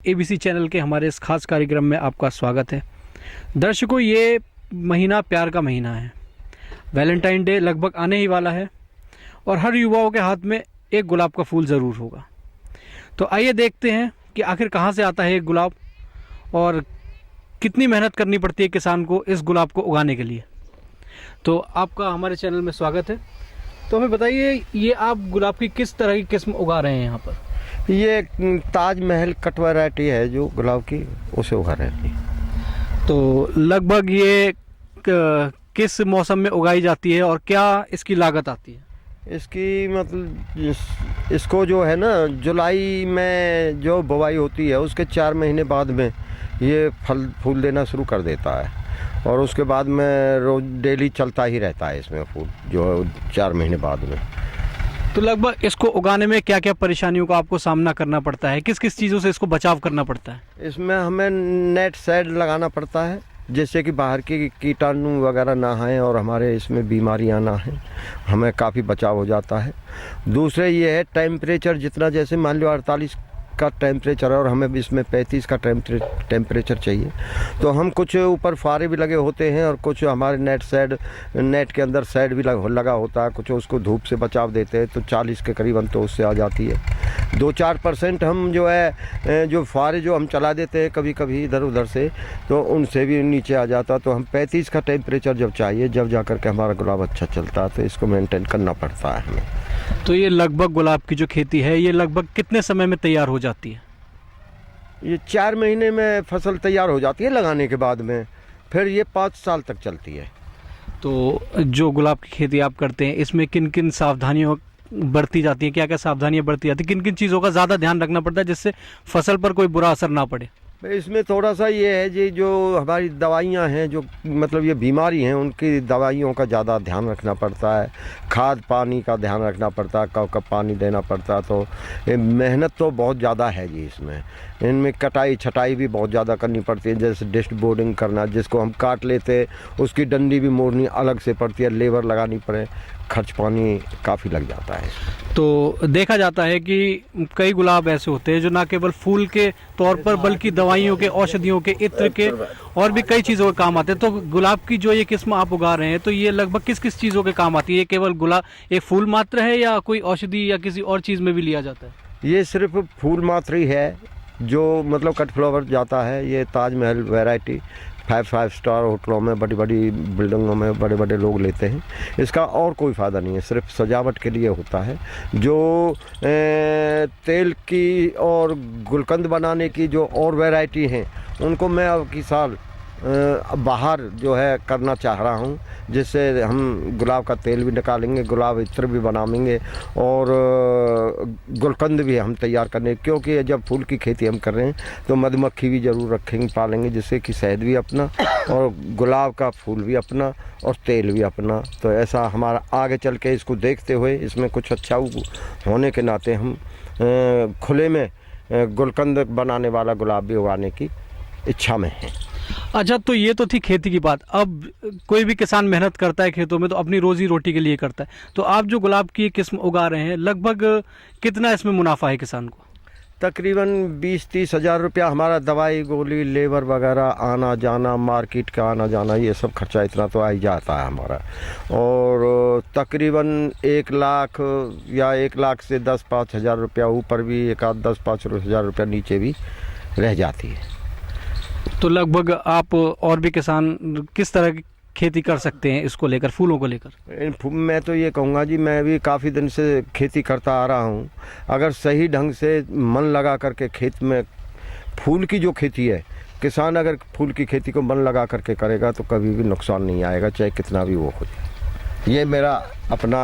ABC channel के हमारे इस खास कार्यक्रम में आपका स्वागत है। दर्शकों, ये महीना प्यार का महीना है। वैलेंटाइन डे लगभग आने ही वाला है और हर युवाओं के हाथ में एक गुलाब का फूल ज़रूर होगा। तो आइए देखते हैं कि आखिर कहाँ से आता है एक गुलाब और कितनी मेहनत करनी पड़ती है किसान को इस गुलाब को उगाने के लिए। तो आपका हमारे चैनल में स्वागत है। तो हमें बताइए, ये आप गुलाब की किस तरह की किस्म उगा रहे हैं यहाँ पर? ये ताजमहल कट वैरायटी है जो गुलाब की, उसे उगा रहे हैं। तो लगभग ये किस मौसम में उगाई जाती है और क्या इसकी लागत आती है? इसकी मतलब इसको जो है ना, जुलाई में जो बुवाई होती है उसके 4 महीने बाद में ये फल फूल देना शुरू कर देता है और उसके बाद में रोज डेली चलता ही रहता है इसमें फूल, जो 4 महीने बाद में। तो लगभग इसको उगाने में क्या क्या परेशानियों का आपको सामना करना पड़ता है? किस किस चीज़ों से इसको बचाव करना पड़ता है? इसमें हमें नेट शेड लगाना पड़ता है, जिससे कि बाहर के कीटाणु वगैरह ना आएँ और हमारे इसमें बीमारियां ना आएँ, हमें काफ़ी बचाव हो जाता है। दूसरे ये है टेम्परेचर, जितना जैसे मान लो 48 का टेम्परेचर है और हमें इसमें 35 का टेम्परेचर चाहिए, तो हम कुछ ऊपर फारे भी लगे होते हैं और कुछ हमारे नेट के अंदर शेड भी लगा होता है, कुछ उसको धूप से बचाव देते हैं, तो 40 के करीबन तो उससे आ जाती है। 2-4% हम जो है जो फारे जो हम चला देते हैं कभी कभी इधर उधर से, तो उनसे भी नीचे आ जाता। तो हम 35 का टेम्परेचर जब चाहिए, जब जा कर के हमारा गुलाब अच्छा चलता है, तो इसको मेंटेन करना पड़ता है हमें। तो ये लगभग गुलाब की जो खेती है ये लगभग कितने समय में तैयार हो जाती है? ये 4 महीने में फसल तैयार हो जाती है लगाने के बाद में, फिर ये 5 साल तक चलती है। तो जो गुलाब की खेती आप करते हैं इसमें किन किन सावधानियों बरती जाती है? क्या क्या सावधानियां बरती जाती है? किन किन चीज़ों का ज़्यादा ध्यान रखना पड़ता है जिससे फसल पर कोई बुरा असर ना पड़े? इसमें थोड़ा सा ये है जी, जो हमारी दवाइयाँ हैं, जो मतलब ये बीमारी हैं, उनकी दवाइयों का ज़्यादा ध्यान रखना पड़ता है। खाद पानी का ध्यान रखना पड़ता है, कब कब पानी देना पड़ता है। तो ये मेहनत तो बहुत ज़्यादा है जी इसमें। इनमें कटाई छटाई भी बहुत ज़्यादा करनी पड़ती है, जैसे डिस्ट बोर्डिंग करना, जिसको हम काट लेते उसकी डंडी भी मोड़नी अलग से पड़ती है, लेबर लगानी पड़े, खर्च पानी काफ़ी लग जाता है। तो देखा जाता है कि कई गुलाब ऐसे होते हैं जो ना केवल फूल के तौर पर बल्कि दवाइयों के, औषधियों के, इत्र के और भी कई चीज़ों के काम आते हैं। तो गुलाब की जो ये किस्म आप उगा रहे हैं, तो ये लगभग किस किस चीज़ों के काम आती है? ये केवल गुलाब एक फूल मात्र है या कोई औषधि या किसी और चीज़ में भी लिया जाता है? ये सिर्फ फूल मात्र ही है, जो मतलब कट फ्लावर जाता है। ये ताजमहल वैरायटी 5 स्टार होटलों में, बड़ी बड़ी बिल्डिंगों में बड़े बड़े लोग लेते हैं। इसका और कोई फ़ायदा नहीं है, सिर्फ सजावट के लिए होता है। जो तेल की और गुलकंद बनाने की जो और वैरायटी हैं, उनको मैं अब की साल बाहर जो है करना चाह रहा हूँ, जिससे हम गुलाब का तेल भी निकालेंगे, गुलाब इत्र भी बनाएंगे और गुलकंद भी हम तैयार करने, क्योंकि जब फूल की खेती हम कर रहे हैं तो मधुमक्खी भी ज़रूर रखेंगे, पालेंगे, जिससे कि शहद भी अपना और गुलाब का फूल भी अपना और तेल भी अपना। तो ऐसा हमारा आगे चल के इसको देखते हुए, इसमें कुछ अच्छा होने के नाते हम खुले में गुलकंद बनाने वाला गुलाब भी उगाने की इच्छा में है। अच्छा, तो ये तो थी खेती की बात। अब कोई भी किसान मेहनत करता है खेतों में तो अपनी रोजी रोटी के लिए करता है। तो आप जो गुलाब की किस्म उगा रहे हैं, लगभग कितना इसमें मुनाफा है किसान को? तकरीबन 20-30 हज़ार रुपया हमारा दवाई गोली, लेबर वगैरह, आना जाना, मार्केट का आना जाना, ये सब खर्चा इतना तो आ ही जाता है हमारा। और तकरीबन 1 लाख या 1 लाख से 10-5 हज़ार रुपया ऊपर भी, 10-5 हज़ार रुपया नीचे भी रह जाती है। तो लगभग आप और भी किसान किस तरह की खेती कर सकते हैं इसको लेकर, फूलों को लेकर? मैं तो ये कहूँगा जी, मैं भी काफ़ी दिन से खेती करता आ रहा हूँ। अगर सही ढंग से मन लगा करके खेत में फूल की जो खेती है, किसान अगर फूल की खेती को मन लगा करके करेगा तो कभी भी नुकसान नहीं आएगा, चाहे कितना भी वो हो जाए। ये मेरा अपना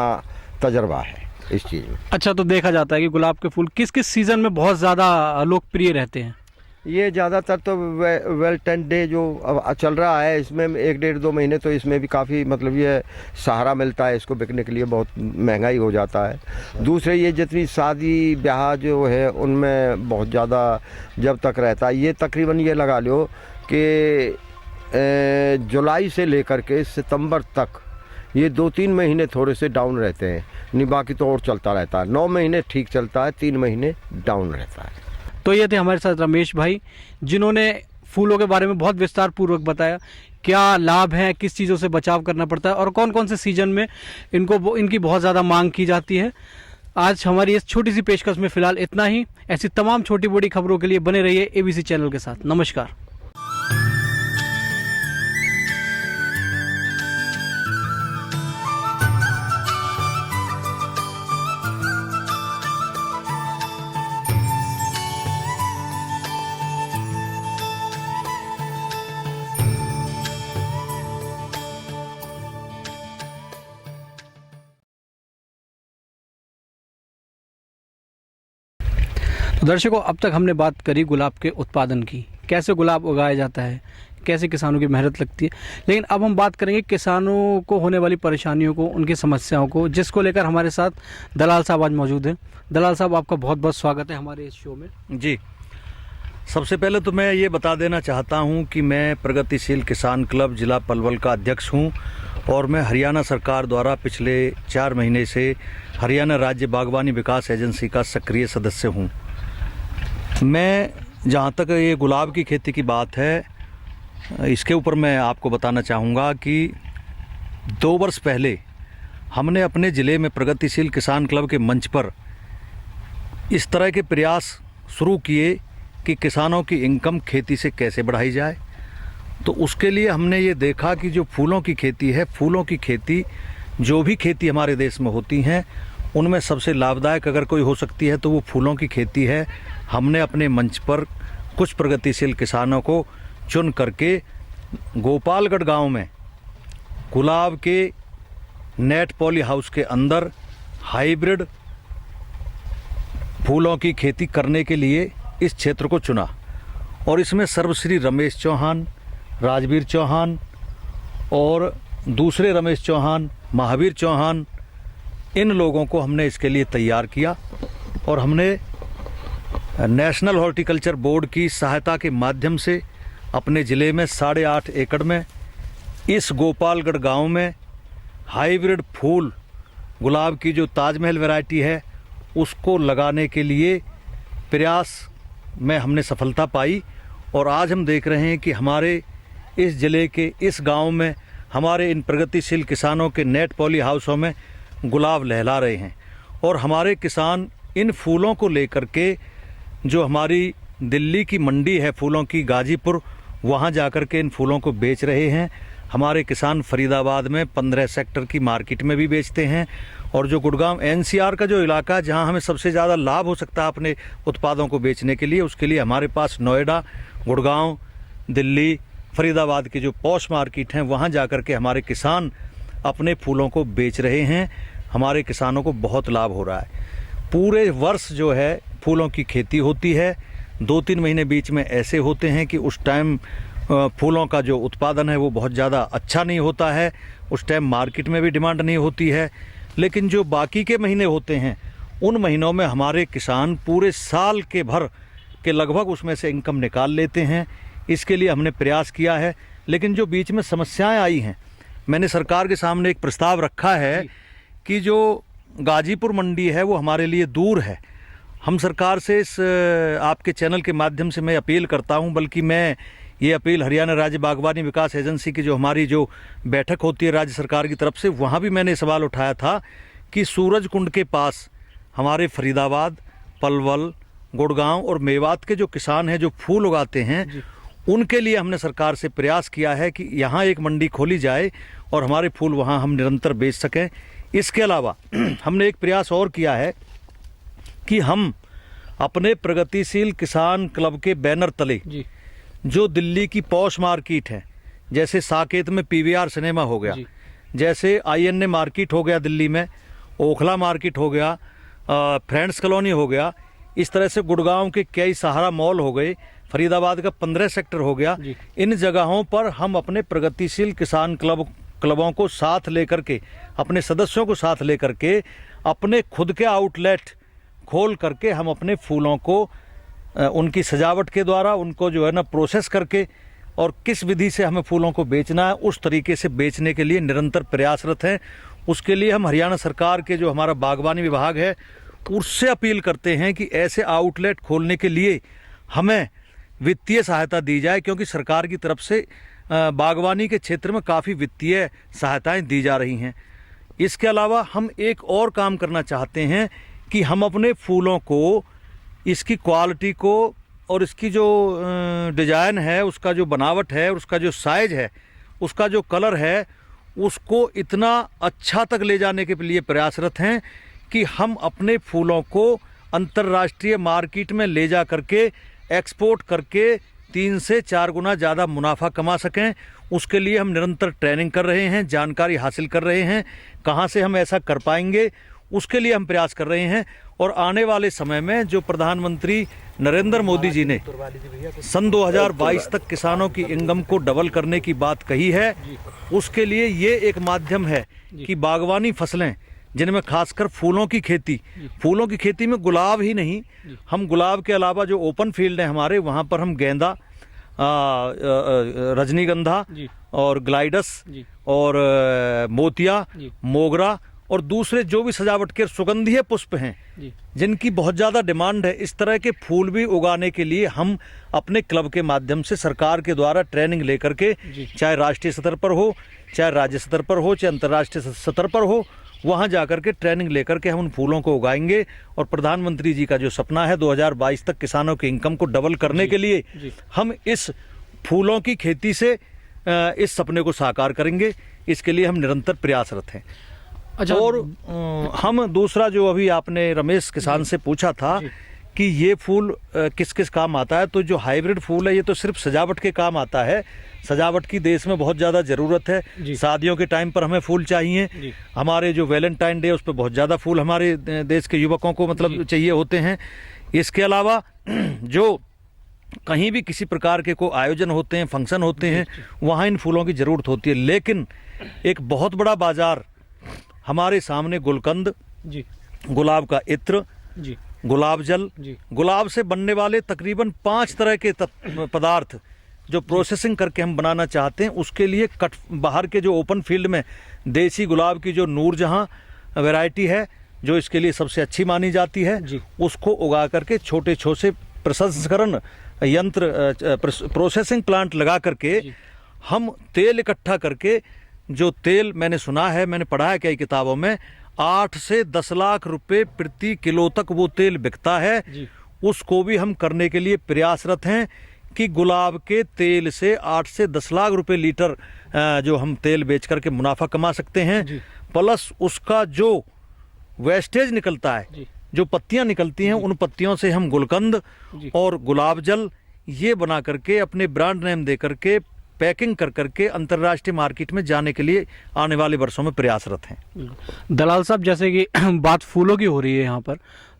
तजर्बा है इस चीज़ में। अच्छा, तो देखा जाता है कि गुलाब के फूल किस किस सीज़न में बहुत ज़्यादा लोकप्रिय रहते हैं? ये ज़्यादातर तो वैलेंटाइन डे जो अब चल रहा है, इसमें 1-1.5-2 महीने तो इसमें भी काफ़ी मतलब ये सहारा मिलता है, इसको बिकने के लिए बहुत महंगाई हो जाता है। दूसरे ये जितनी शादी ब्याह जो है उनमें बहुत ज़्यादा जब तक रहता है, ये तकरीबन ये लगा लो कि जुलाई से लेकर के सितंबर तक ये 2-3 महीने थोड़े से डाउन रहते हैं, नहीं बाकी तो और चलता रहता है। 9 महीने ठीक चलता है, 3 महीने डाउन रहता है। तो ये थे हमारे साथ रमेश भाई, जिन्होंने फूलों के बारे में बहुत विस्तार पूर्वक बताया, क्या लाभ है, किस चीज़ों से बचाव करना पड़ता है और कौन कौन से सीजन में इनकी बहुत ज़्यादा मांग की जाती है। आज हमारी इस छोटी सी पेशकश में फ़िलहाल इतना ही। ऐसी तमाम छोटी बड़ी खबरों के लिए बने रहिए ABC चैनल के साथ। नमस्कार। तो दर्शकों, अब तक हमने बात करी गुलाब के उत्पादन की, कैसे गुलाब उगाया जाता है, कैसे किसानों की मेहनत लगती है। लेकिन अब हम बात करेंगे किसानों को होने वाली परेशानियों को, उनकी समस्याओं को, जिसको लेकर हमारे साथ दलाल साहब आज मौजूद हैं। दलाल साहब, आपका बहुत बहुत स्वागत है हमारे इस शो में। जी, सबसे पहले तो मैं ये बता देना चाहता हूँ कि मैं प्रगतिशील किसान क्लब जिला पलवल का अध्यक्ष हूँ और मैं हरियाणा सरकार द्वारा पिछले 4 महीने से हरियाणा राज्य बागवानी विकास एजेंसी का सक्रिय सदस्य हूँ। मैं जहाँ तक ये गुलाब की खेती की बात है, इसके ऊपर मैं आपको बताना चाहूँगा कि 2 वर्ष पहले हमने अपने ज़िले में प्रगतिशील किसान क्लब के मंच पर इस तरह के प्रयास शुरू किए कि किसानों की इनकम खेती से कैसे बढ़ाई जाए। तो उसके लिए हमने ये देखा कि जो फूलों की खेती है, फूलों की खेती जो भी खेती हमारे देश में होती हैं उनमें सबसे लाभदायक अगर कोई हो सकती है तो वो फूलों की खेती है। हमने अपने मंच पर कुछ प्रगतिशील किसानों को चुन करके गोपालगढ़ गांव में गुलाब के नेट पॉली हाउस के अंदर हाइब्रिड फूलों की खेती करने के लिए इस क्षेत्र को चुना और इसमें सर्वश्री रमेश चौहान, राजवीर चौहान और दूसरे रमेश चौहान, महावीर चौहान, इन लोगों को हमने इसके लिए तैयार किया और हमने नेशनल हॉर्टिकल्चर बोर्ड की सहायता के माध्यम से अपने ज़िले में 8.5 एकड़ में इस गोपालगढ़ गांव में हाइब्रिड फूल गुलाब की जो ताजमहल वैरायटी है उसको लगाने के लिए प्रयास में हमने सफलता पाई और आज हम देख रहे हैं कि हमारे इस ज़िले के इस गांव में हमारे इन प्रगतिशील किसानों के नेट पॉली हाउसों में गुलाब लहला रहे हैं और हमारे किसान इन फूलों को लेकर के जो हमारी दिल्ली की मंडी है फूलों की, गाजीपुर, वहाँ जाकर के इन फूलों को बेच रहे हैं। हमारे किसान फरीदाबाद में 15 सेक्टर की मार्केट में भी बेचते हैं और जो गुड़गांव NCR का जो इलाका है जहाँ हमें सबसे ज़्यादा लाभ हो सकता है अपने उत्पादों को बेचने के लिए, उसके लिए हमारे पास नोएडा, गुड़गांव, दिल्ली, फरीदाबाद की जो पॉश मार्केट हैं वहाँ जाकर के हमारे किसान अपने फूलों को बेच रहे हैं। हमारे किसानों को बहुत लाभ हो रहा है। पूरे वर्ष जो है फूलों की खेती होती है, 2-3 महीने बीच में ऐसे होते हैं कि उस टाइम फूलों का जो उत्पादन है वो बहुत ज़्यादा अच्छा नहीं होता है, उस टाइम मार्केट में भी डिमांड नहीं होती है। लेकिन जो बाकी के महीने होते हैं उन महीनों में हमारे किसान पूरे साल के भर के लगभग उसमें से इनकम निकाल लेते हैं। इसके लिए हमने प्रयास किया है। लेकिन जो बीच में समस्याएं आई हैं, मैंने सरकार के सामने एक प्रस्ताव रखा है कि जो गाजीपुर मंडी है वो हमारे लिए दूर है। हम सरकार से इस आपके चैनल के माध्यम से मैं अपील करता हूं, बल्कि मैं ये अपील हरियाणा राज्य बागवानी विकास एजेंसी की जो हमारी जो बैठक होती है राज्य सरकार की तरफ से, वहाँ भी मैंने सवाल उठाया था कि सूरज कुंड के पास हमारे फरीदाबाद, पलवल, गुड़गांव और मेवात के जो किसान हैं जो फूल उगाते हैं, उनके लिए हमने सरकार से प्रयास किया है कि यहाँ एक मंडी खोली जाए और हमारे फूल वहाँ हम निरंतर बेच सकें। इसके अलावा हमने एक प्रयास और किया है कि हम अपने प्रगतिशील किसान क्लब के बैनर तले जो दिल्ली की पॉश मार्केट है, जैसे साकेत में PVR सिनेमा हो गया, जैसे INA मार्केट हो गया दिल्ली में, ओखला मार्केट हो गया, फ्रेंड्स कॉलोनी हो गया, इस तरह से गुड़गांव के कई सहारा मॉल हो गए, फरीदाबाद का 15 सेक्टर हो गया, इन जगहों पर हम अपने प्रगतिशील किसान क्लबों को साथ लेकर के, अपने सदस्यों को साथ लेकर के अपने खुद के आउटलेट खोल करके हम अपने फूलों को उनकी सजावट के द्वारा उनको जो है ना प्रोसेस करके और किस विधि से हमें फूलों को बेचना है उस तरीके से बेचने के लिए निरंतर प्रयासरत हैं। उसके लिए हम हरियाणा सरकार के जो हमारा बागवानी विभाग है उससे अपील करते हैं कि ऐसे आउटलेट खोलने के लिए हमें वित्तीय सहायता दी जाए, क्योंकि सरकार की तरफ से बागवानी के क्षेत्र में काफ़ी वित्तीय सहायताएं दी जा रही हैं। इसके अलावा हम एक और काम करना चाहते हैं कि हम अपने फूलों को, इसकी क्वालिटी को और इसकी जो डिज़ाइन है, उसका जो बनावट है, उसका जो साइज है, उसका जो कलर है, उसको इतना अच्छा तक ले जाने के लिए प्रयासरत हैं कि हम अपने फूलों को अंतर्राष्ट्रीय मार्केट में ले जा करके एक्सपोर्ट करके 3 से 4 गुना ज़्यादा मुनाफा कमा सकें। उसके लिए हम निरंतर ट्रेनिंग कर रहे हैं, जानकारी हासिल कर रहे हैं। कहाँ से हम ऐसा कर पाएंगे, उसके लिए हम प्रयास कर रहे हैं। और आने वाले समय में जो प्रधानमंत्री नरेंद्र मोदी जी ने सन 2022 तक किसानों की इनकम को डबल करने की बात कही है, उसके लिए ये एक माध्यम है कि बागवानी फसलें, जिनमें खासकर फूलों की खेती में गुलाब ही नहीं, हम गुलाब के अलावा जो ओपन फील्ड है हमारे, वहाँ पर हम गेंदा, रजनीगंधा और ग्लाइडस और मोतिया, मोगरा और दूसरे जो भी सजावट के सुगंधीय पुष्प हैं जिनकी बहुत ज़्यादा डिमांड है, इस तरह के फूल भी उगाने के लिए हम अपने क्लब के माध्यम से सरकार के द्वारा ट्रेनिंग लेकर के, चाहे राष्ट्रीय स्तर पर हो, चाहे राज्य स्तर पर हो, चाहे अंतर्राष्ट्रीय स्तर पर हो, वहाँ जाकर के ट्रेनिंग लेकर के हम उन फूलों को उगाएंगे। और प्रधानमंत्री जी का जो सपना है 2022 तक किसानों की इनकम को डबल करने के लिए हम इस फूलों की खेती से इस सपने को साकार करेंगे। इसके लिए हम निरंतर प्रयासरत हैं। अच्छा, और हम दूसरा जो अभी आपने रमेश किसान से पूछा था कि ये फूल किस किस काम आता है, तो जो हाइब्रिड फूल है ये तो सिर्फ सजावट के काम आता है। सजावट की देश में बहुत ज़्यादा ज़रूरत है। शादियों के टाइम पर हमें फूल चाहिए। हमारे जो वैलेंटाइन डे उस पर बहुत ज़्यादा फूल हमारे देश के युवकों को मतलब चाहिए होते हैं। इसके अलावा जो कहीं भी किसी प्रकार के को आयोजन होते हैं, फंक्शन होते हैं, वहाँ इन फूलों की ज़रूरत होती है। लेकिन एक बहुत बड़ा बाज़ार हमारे सामने गुलकंद, गुलाब का इत्र, गुलाब जल, गुलाब से बनने वाले तकरीबन 5 तरह के पदार्थ जो प्रोसेसिंग करके हम बनाना चाहते हैं, उसके लिए बाहर के जो ओपन फील्ड में देसी गुलाब की जो नूरजहां वैरायटी है, जो इसके लिए सबसे अच्छी मानी जाती है, उसको उगा करके छोटे छोटे प्रसंस्करण यंत्र, प्रोसेसिंग प्लांट लगा करके हम तेल इकट्ठा करके, जो तेल मैंने सुना है, मैंने पढ़ा है कई किताबों में, 8 से 10 लाख रुपए प्रति किलो तक वो तेल बिकता है। उसको भी हम करने के लिए प्रयासरत हैं कि गुलाब के तेल से 8 से 10 लाख रुपए लीटर जो हम तेल बेच करके मुनाफा कमा सकते हैं। प्लस उसका जो वेस्टेज निकलता है, जो पत्तियां निकलती हैं, उन पत्तियों से हम गुलकंद और गुलाब जल ये बना करके अपने ब्रांड नेम दे करके पैकिंग कर करके अंतर्राष्ट्रीय मार्केट में जाने के लिए आने वाले वर्षों में प्रयासरत हैं। दलाल साहब, जैसे कि बात फूलों की हो रही है यहाँ पर,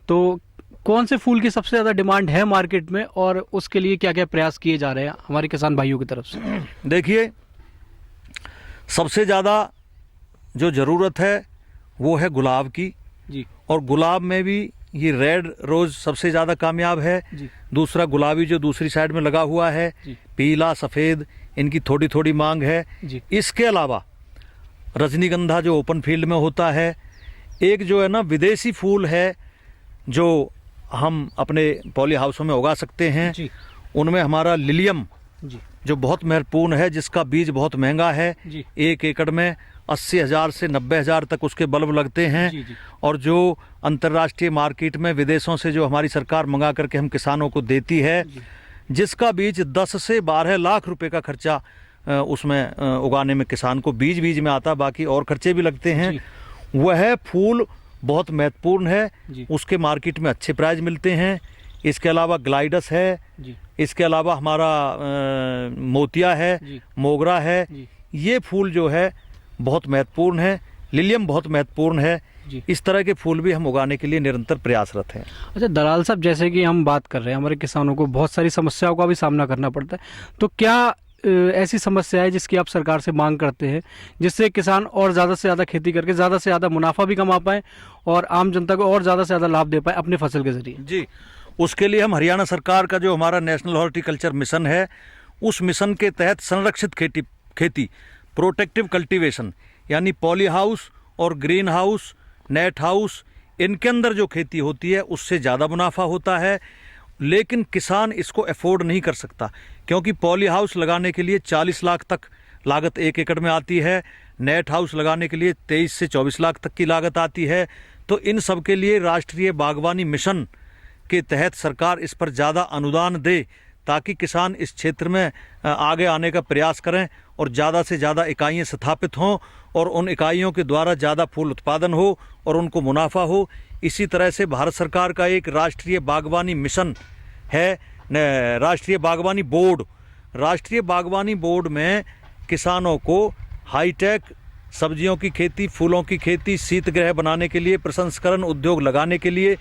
तो कौन से फूल की सबसे ज़्यादा डिमांड है मार्केट में और उसके लिए क्या क्या प्रयास किए जा रहे हैं हमारे किसान भाइयों की तरफ से? देखिए, सबसे ज़्यादा जो ज़रूरत है वो है गुलाब की और गुलाब में भी ये रेड रोज़ सबसे ज़्यादा कामयाब है। दूसरा गुलाबी जो दूसरी साइड में लगा हुआ है, पीला, सफ़ेद, इनकी थोड़ी थोड़ी मांग है। इसके अलावा रजनीगंधा जो ओपन फील्ड में होता है, एक जो है ना विदेशी फूल है जो हम अपने पॉली हाउसों में उगा सकते हैं, उनमें हमारा लिलियम जो बहुत महत्वपूर्ण है, जिसका बीज बहुत महंगा है। 1 एकड़ में 80,000 से 90,000 तक उसके बल्ब लगते हैं। और जो अंतर्राष्ट्रीय मार्केट में विदेशों से जो हमारी सरकार मंगा करके हम किसानों को देती है, जिसका बीज 10 से 12 लाख रुपए का खर्चा उसमें उगाने में किसान को बीज में आता, बाकी और खर्चे भी लगते हैं। वह फूल बहुत महत्वपूर्ण है, उसके मार्केट में अच्छे प्राइस मिलते हैं। इसके अलावा ग्लाइडस है, इसके अलावा हमारा मोतिया है, मोगरा है, ये फूल जो है बहुत महत्वपूर्ण है। लिलियम बहुत महत्वपूर्ण है। इस तरह के फूल भी हम उगाने के लिए निरंतर प्रयासरत हैं। अच्छा दलाल साहब, जैसे कि हम बात कर रहे हैं, हमारे किसानों को बहुत सारी समस्याओं का भी सामना करना पड़ता है, तो क्या ऐसी समस्या है जिसकी आप सरकार से मांग करते हैं जिससे किसान और ज़्यादा से ज़्यादा खेती करके ज़्यादा से ज़्यादा मुनाफा भी कमा पाए और आम जनता को और ज़्यादा से ज़्यादा लाभ दे पाए अपने फसल के जरिए? जी, उसके लिए हम हरियाणा सरकार का जो हमारा नेशनल हॉर्टिकल्चर मिशन है, उस मिशन के तहत संरक्षित खेती प्रोटेक्टिव कल्टीवेशन, यानी पॉली हाउस और ग्रीन हाउस, नेट हाउस, इनके अंदर जो खेती होती है उससे ज़्यादा मुनाफा होता है, लेकिन किसान इसको अफोर्ड नहीं कर सकता, क्योंकि पॉली हाउस लगाने के लिए 40 लाख तक लागत 1 एकड़ में आती है, नेट हाउस लगाने के लिए 23 से 24 लाख तक की लागत आती है। तो इन सब के लिए राष्ट्रीय बागवानी मिशन के तहत सरकार इस पर ज़्यादा अनुदान दे, ताकि किसान इस क्षेत्र में आगे आने का प्रयास करें और ज़्यादा से ज़्यादा इकाइयाँ स्थापित हों और उन इकाइयों के द्वारा ज़्यादा फूल उत्पादन हो और उनको मुनाफा हो। इसी तरह से भारत सरकार का एक राष्ट्रीय बागवानी मिशन है, राष्ट्रीय बागवानी बोर्ड। राष्ट्रीय बागवानी बोर्ड में किसानों को हाईटेक सब्जियों की खेती, फूलों की खेती, शीतगृह बनाने के लिए, प्रसंस्करण उद्योग लगाने के लिए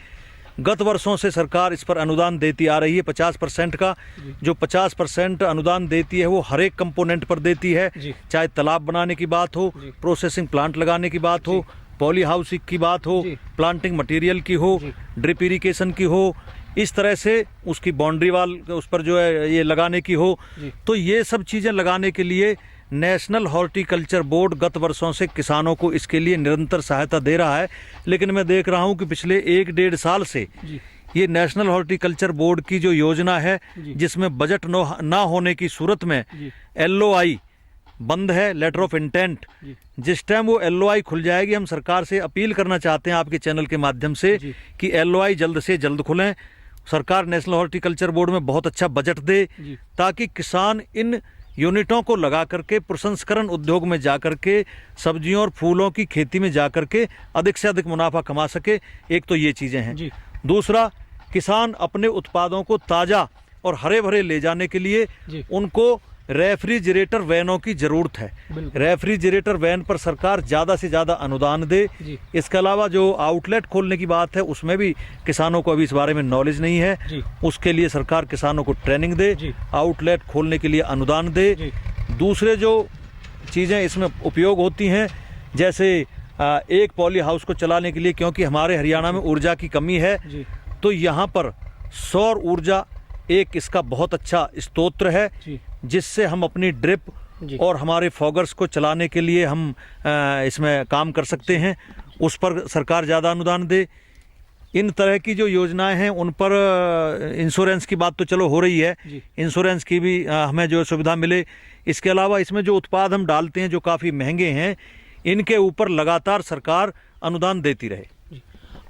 गत वर्षों से सरकार इस पर अनुदान देती आ रही है 50% का। जो 50% अनुदान देती है वो हर एक कंपोनेंट पर देती है, चाहे तालाब बनाने की बात हो, प्रोसेसिंग प्लांट लगाने की बात हो, पॉली हाउसिंग की बात हो, प्लांटिंग मटेरियल की हो, ड्रिप इरिगेशन की हो, इस तरह से उसकी बाउंड्री वाल उस पर जो है ये लगाने की हो। तो ये सब चीज़ें लगाने के लिए नेशनल हॉर्टिकल्चर बोर्ड गत वर्षों से किसानों को इसके लिए निरंतर सहायता दे रहा है। लेकिन मैं देख रहा हूं कि पिछले 1-1.5 साल से ये नेशनल हॉर्टिकल्चर बोर्ड की जो योजना है, जिसमें बजट ना होने की सूरत में LOI बंद है, लेटर ऑफ इंटेंट। जिस टाइम वो LOI खुल जाएगी, हम सरकार से अपील करना चाहते हैं आपके चैनल के माध्यम से कि LOI जल्द से जल्द खुलें। सरकार नेशनल हॉर्टिकल्चर बोर्ड में बहुत अच्छा बजट दे, ताकि किसान इन यूनिटों को लगा करके प्रसंस्करण उद्योग में जा करके सब्जियों और फूलों की खेती में जा करके अधिक से अधिक मुनाफा कमा सके। एक तो ये चीज़ें हैं। दूसरा, किसान अपने उत्पादों को ताज़ा और हरे भरे ले जाने के लिए उनको रेफ्रिजरेटर वैनों की ज़रूरत है। रेफ्रिजरेटर वैन पर सरकार ज़्यादा से ज़्यादा अनुदान दे। इसके अलावा जो आउटलेट खोलने की बात है, उसमें भी किसानों को अभी इस बारे में नॉलेज नहीं है। उसके लिए सरकार किसानों को ट्रेनिंग दे, आउटलेट खोलने के लिए अनुदान दे। दूसरे जो चीज़ें इसमें उपयोग होती हैं, जैसे एक पॉली हाउस को चलाने के लिए, क्योंकि हमारे हरियाणा में ऊर्जा की कमी है, तो यहाँ पर सौर ऊर्जा एक इसका बहुत अच्छा स्रोत है, जिससे हम अपनी ड्रिप और हमारे फॉगर्स को चलाने के लिए हम इसमें काम कर सकते हैं। उस पर सरकार ज़्यादा अनुदान दे। इन तरह की जो योजनाएं हैं उन पर इंश्योरेंस की बात तो चलो हो रही है, इंश्योरेंस की भी हमें जो सुविधा मिले। इसके अलावा इसमें जो उत्पाद हम डालते हैं जो काफ़ी महंगे हैं, इनके ऊपर लगातार सरकार अनुदान देती रहे।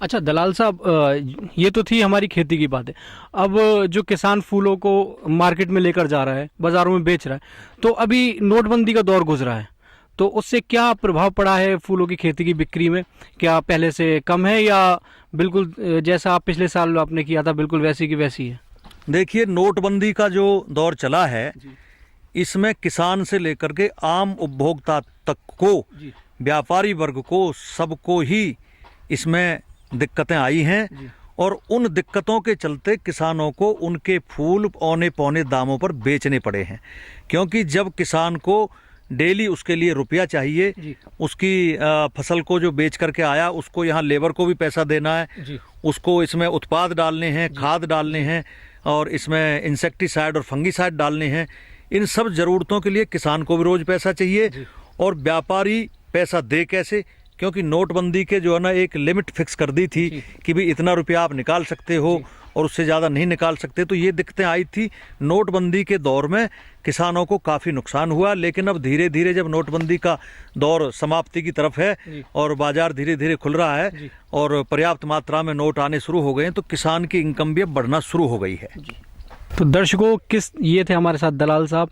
अच्छा दलाल साहब, ये तो थी हमारी खेती की बातें। अब जो किसान फूलों को मार्केट में लेकर जा रहा है, बाज़ारों में बेच रहा है, तो अभी नोटबंदी का दौर गुजरा है, तो उससे क्या प्रभाव पड़ा है फूलों की खेती की बिक्री में? क्या पहले से कम है या बिल्कुल जैसा आप पिछले साल आपने किया था बिल्कुल वैसी की वैसी है? देखिए, नोटबंदी का जो दौर चला है, इसमें किसान से लेकर के आम उपभोक्ता तक को, व्यापारी वर्ग को, सबको ही इसमें दिक्कतें आई हैं। और उन दिक्कतों के चलते किसानों को उनके फूल औने पौने दामों पर बेचने पड़े हैं। क्योंकि जब किसान को डेली उसके लिए रुपया चाहिए, उसकी फसल को जो बेच करके आया, उसको यहाँ लेबर को भी पैसा देना है, उसको इसमें उत्पाद डालने हैं, खाद डालने हैं, और इसमें इंसेक्टिसाइड और फंगीसाइड डालने हैं। इन सब ज़रूरतों के लिए किसान को भी रोज़ पैसा चाहिए। और व्यापारी पैसा दे कैसे? क्योंकि नोटबंदी के जो है ना एक लिमिट फिक्स कर दी थी कि भी इतना रुपया आप निकाल सकते हो और उससे ज़्यादा नहीं निकाल सकते। तो ये दिक्कतें आई थी। नोटबंदी के दौर में किसानों को काफ़ी नुकसान हुआ। लेकिन अब धीरे धीरे जब नोटबंदी का दौर समाप्ति की तरफ है और बाजार धीरे धीरे खुल रहा है और पर्याप्त मात्रा में नोट आने शुरू हो गए हैं, तो किसान की इनकम भी अब बढ़ना शुरू हो गई है। तो दर्शकों, ये थे हमारे साथ दलाल साहब।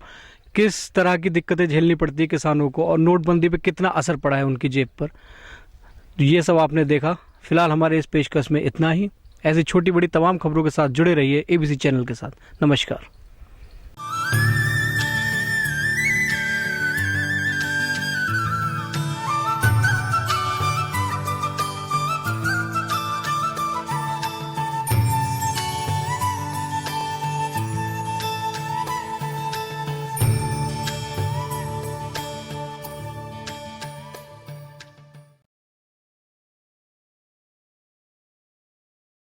किस तरह की दिक्कतें झेलनी पड़ती है किसानों को और नोटबंदी पे कितना असर पड़ा है उनकी जेब पर, ये सब आपने देखा। फिलहाल हमारे इस पेशकश में इतना ही। ऐसी छोटी बड़ी तमाम खबरों के साथ जुड़े रहिए ABC चैनल के साथ। नमस्कार।